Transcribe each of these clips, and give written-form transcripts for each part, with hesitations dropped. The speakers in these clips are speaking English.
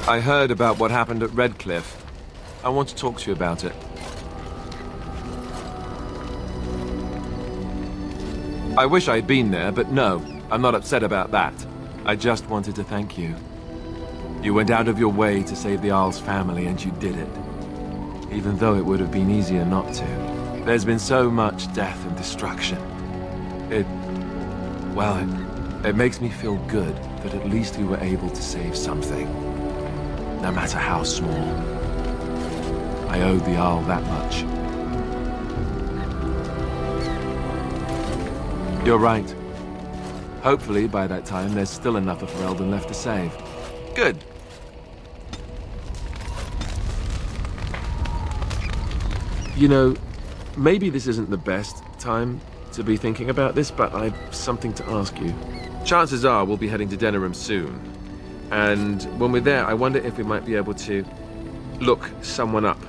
I heard about what happened at Redcliffe. I want to talk to you about it. I wish I'd been there, but no, I'm not upset about that. I just wanted to thank you. You went out of your way to save the Arl's family, and you did it. Even though it would have been easier not to. There's been so much death and destruction. It makes me feel good that at least we were able to save something. No matter how small. I owed the Arl that much. You're right. Hopefully, by that time, there's still enough of Ferelden left to save. Good. You know, maybe this isn't the best time to be thinking about this, but I've something to ask you. Chances are we'll be heading to Denerim soon. And when we're there, I wonder if we might be able to look someone up.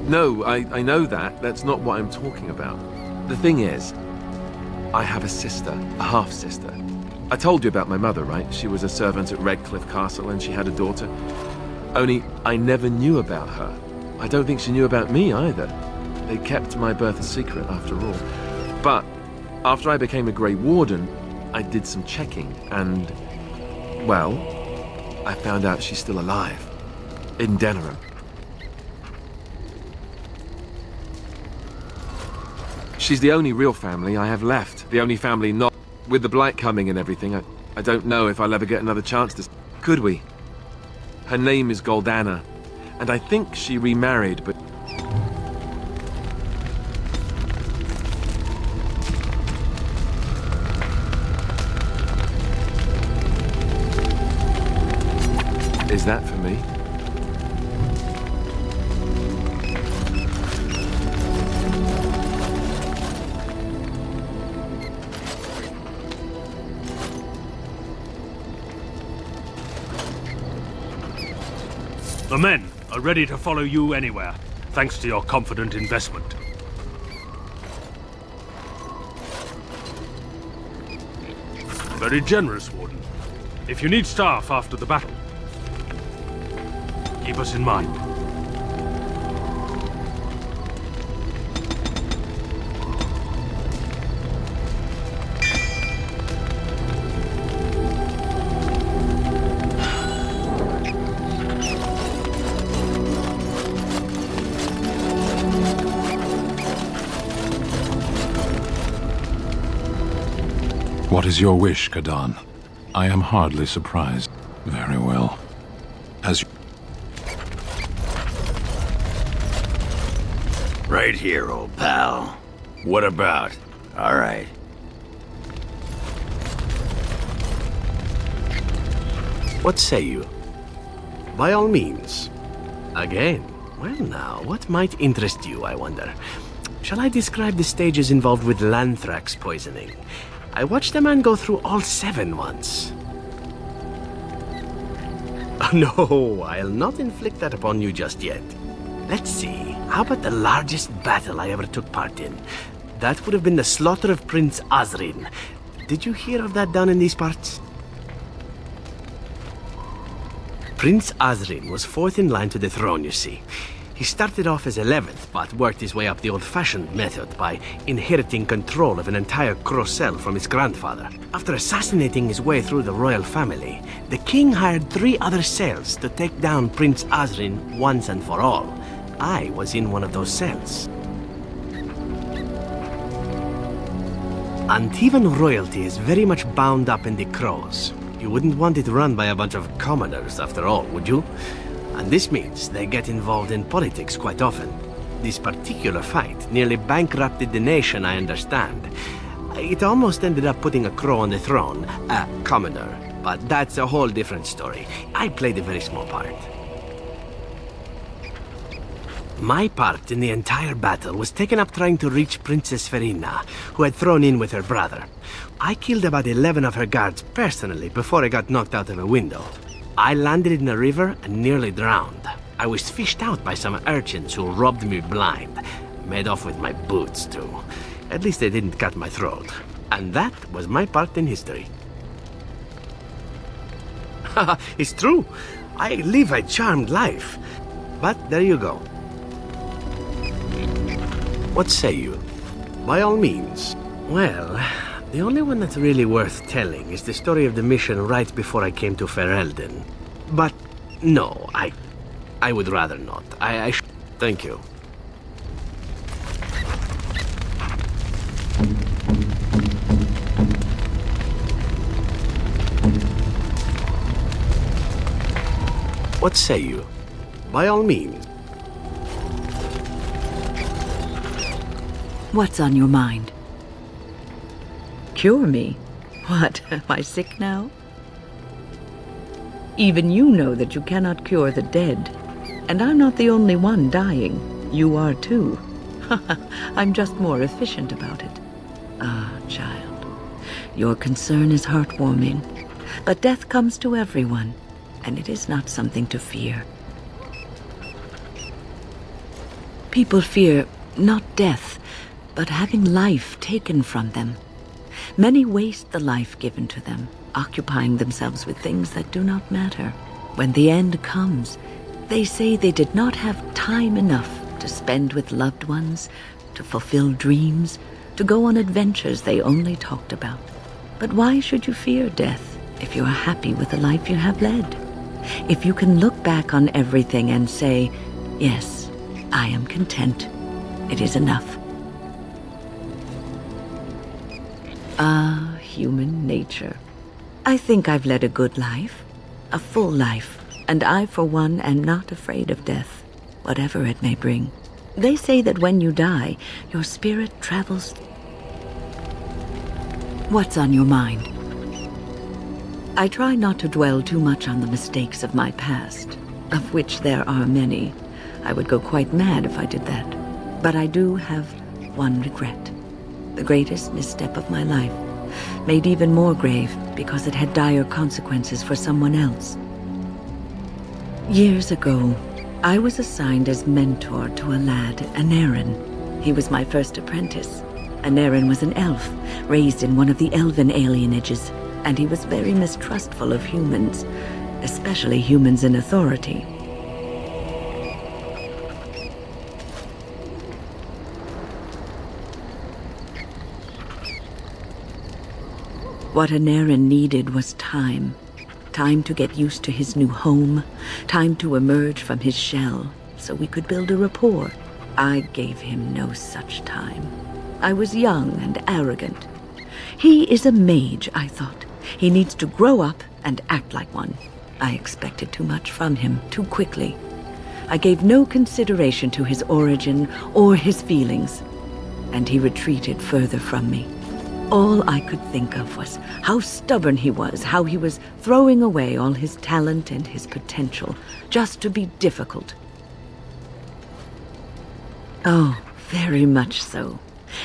No, I know that. That's not what I'm talking about. The thing is, I have a sister, a half-sister. I told you about my mother, right? She was a servant at Redcliffe Castle and she had a daughter. Only, I never knew about her. I don't think she knew about me either. They kept my birth a secret after all. But after I became a Grey Warden, I did some checking and, well, I found out she's still alive. In Denerim. She's the only real family I have left. The only family not... With the Blight coming and everything, I don't know if I'll ever get another chance to... Could we? Her name is Goldana, and I think she remarried, but... Is that for me? The men are ready to follow you anywhere, thanks to your confident investment. Very generous, Warden. If you need staff after the battle, keep us in mind. What is your wish, Kadan? I am hardly surprised. Very well. As you... Right here, old pal. What about? All right. What say you? By all means. Again. Well now, what might interest you, I wonder? Shall I describe the stages involved with Lanthrax poisoning? I watched a man go through all 7 once. Oh, no, I'll not inflict that upon you just yet. Let's see, how about the largest battle I ever took part in? That would have been the slaughter of Prince Osrin. Did you hear of that down in these parts? Prince Osrin was 4th in line to the throne, you see. He started off as 11th, but worked his way up the old-fashioned method by inheriting control of an entire Crocell from his grandfather. After assassinating his way through the royal family, the king hired 3 other cells to take down Prince Osrin once and for all. I was in one of those cells. Antivan royalty is very much bound up in the Crows. You wouldn't want it run by a bunch of commoners, after all, would you? And this means they get involved in politics quite often. This particular fight nearly bankrupted the nation, I understand. It almost ended up putting a Crow on the throne, a commoner. But that's a whole different story. I played a very small part. My part in the entire battle was taken up trying to reach Princess Verina, who had thrown in with her brother. I killed about 11 of her guards personally before I got knocked out of a window. I landed in a river and nearly drowned. I was fished out by some urchins who robbed me blind. Made off with my boots, too. At least they didn't cut my throat. And that was my part in history. It's true. I live a charmed life. But there you go. What say you? By all means. Well, the only one that's really worth telling is the story of the mission right before I came to Ferelden. But no, I would rather not. Thank you. What say you? By all means. What's on your mind? Cure me? What, am I sick now? Even you know that you cannot cure the dead. And I'm not the only one dying. You are too. I'm just more efficient about it. Ah, child. Your concern is heartwarming. But death comes to everyone, and it is not something to fear. People fear not death, but having life taken from them. Many waste the life given to them, occupying themselves with things that do not matter. When the end comes, they say they did not have time enough to spend with loved ones, to fulfill dreams, to go on adventures they only talked about. But why should you fear death if you are happy with the life you have led? If you can look back on everything and say, yes, I am content. It is enough. Ah, human nature. I think I've led a good life, a full life, and I, for one, am not afraid of death, whatever it may bring. They say that when you die, your spirit travels. What's on your mind? I try not to dwell too much on the mistakes of my past, of which there are many. I would go quite mad if I did that. But I do have one regret. The greatest misstep of my life, made even more grave because it had dire consequences for someone else. Years ago, I was assigned as mentor to a lad, Anarin. He was my first apprentice. Anarin was an elf, raised in one of the elven alienages, and he was very mistrustful of humans, especially humans in authority. What Anarin needed was time. Time to get used to his new home, time to emerge from his shell, so we could build a rapport. I gave him no such time. I was young and arrogant. He is a mage, I thought. He needs to grow up and act like one. I expected too much from him, too quickly. I gave no consideration to his origin or his feelings, and he retreated further from me. All I could think of was how stubborn he was, how he was throwing away all his talent and his potential just to be difficult. Oh, very much so.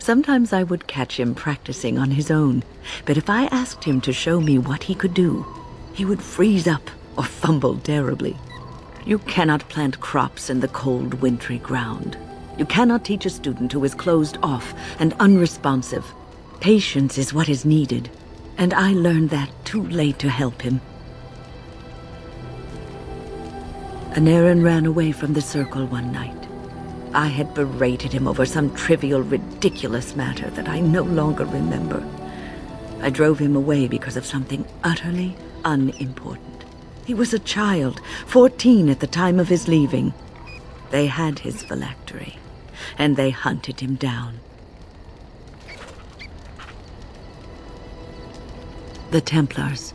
Sometimes I would catch him practicing on his own, but if I asked him to show me what he could do, he would freeze up or fumble terribly. You cannot plant crops in the cold, wintry ground. You cannot teach a student who is closed off and unresponsive. Patience is what is needed, and I learned that too late to help him. Anarin ran away from the circle one night. I had berated him over some trivial, ridiculous matter that I no longer remember. I drove him away because of something utterly unimportant. He was a child, 14 at the time of his leaving. They had his phylactery, and they hunted him down. The Templars.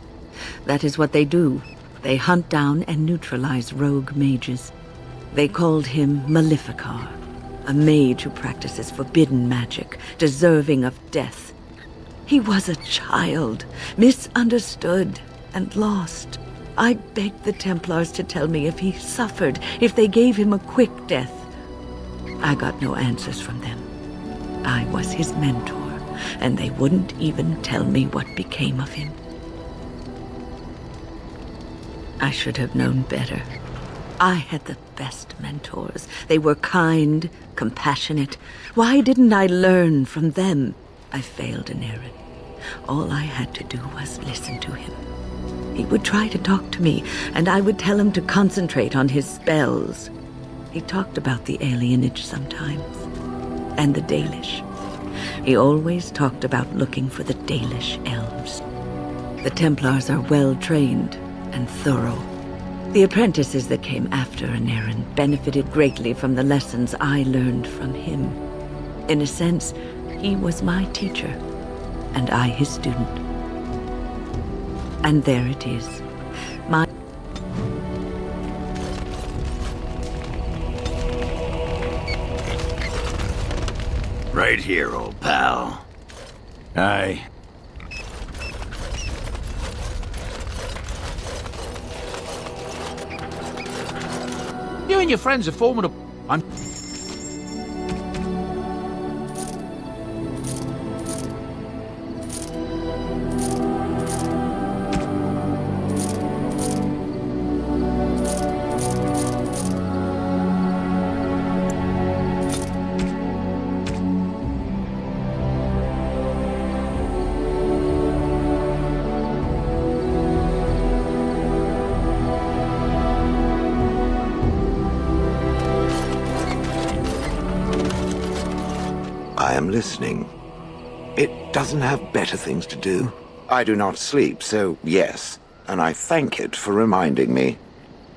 That is what they do. They hunt down and neutralize rogue mages. They called him Maleficar, a mage who practices forbidden magic, deserving of death. He was a child, misunderstood and lost. I begged the Templars to tell me if he suffered, if they gave him a quick death. I got no answers from them. I was his mentor, and they wouldn't even tell me what became of him. I should have known better. I had the best mentors. They were kind, compassionate. Why didn't I learn from them? I failed Anarin. All I had to do was listen to him. He would try to talk to me, and I would tell him to concentrate on his spells. He talked about the alienage sometimes, and the Dalish. He always talked about looking for the Dalish elves. The Templars are well-trained and thorough. The apprentices that came after Anarin benefited greatly from the lessons I learned from him. In a sense, he was my teacher, and I his student. And there it is. Right here, old pal. Aye. You and your friends are formidable. I'm... I am listening. It doesn't have better things to do. I do not sleep, so yes, and I thank it for reminding me.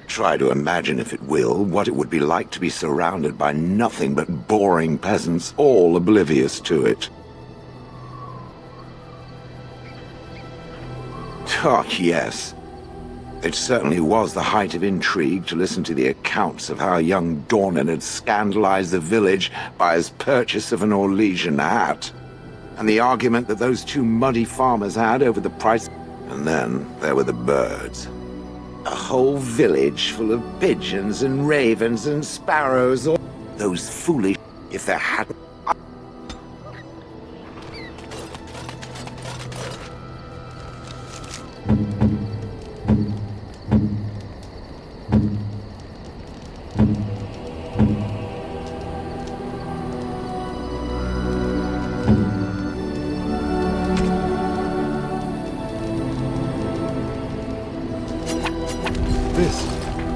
Try to imagine, if it will, what it would be like to be surrounded by nothing but boring peasants, all oblivious to it. Oh, yes. It certainly was the height of intrigue to listen to the accounts of how young Dornan had scandalized the village by his purchase of an Orlesian hat, and the argument that those two muddy farmers had over the price. And then there were the birds. A whole village full of pigeons and ravens and sparrows, all those foolish, if there hadn't...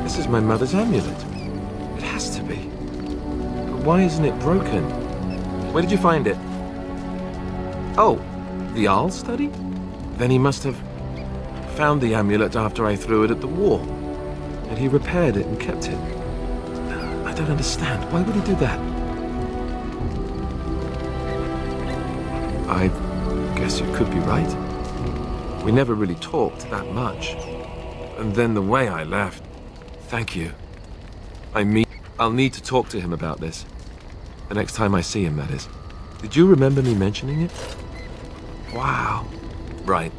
This is my mother's amulet. It has to be. But why isn't it broken? Where did you find it? Oh, the Arl study? Then he must have found the amulet after I threw it at the wall. And he repaired it and kept it. I don't understand. Why would he do that? I guess you could be right. We never really talked that much. And then the way I left. Thank you. I'll need to talk to him about this. The next time I see him, that is. Did you remember me mentioning it? Wow. Right.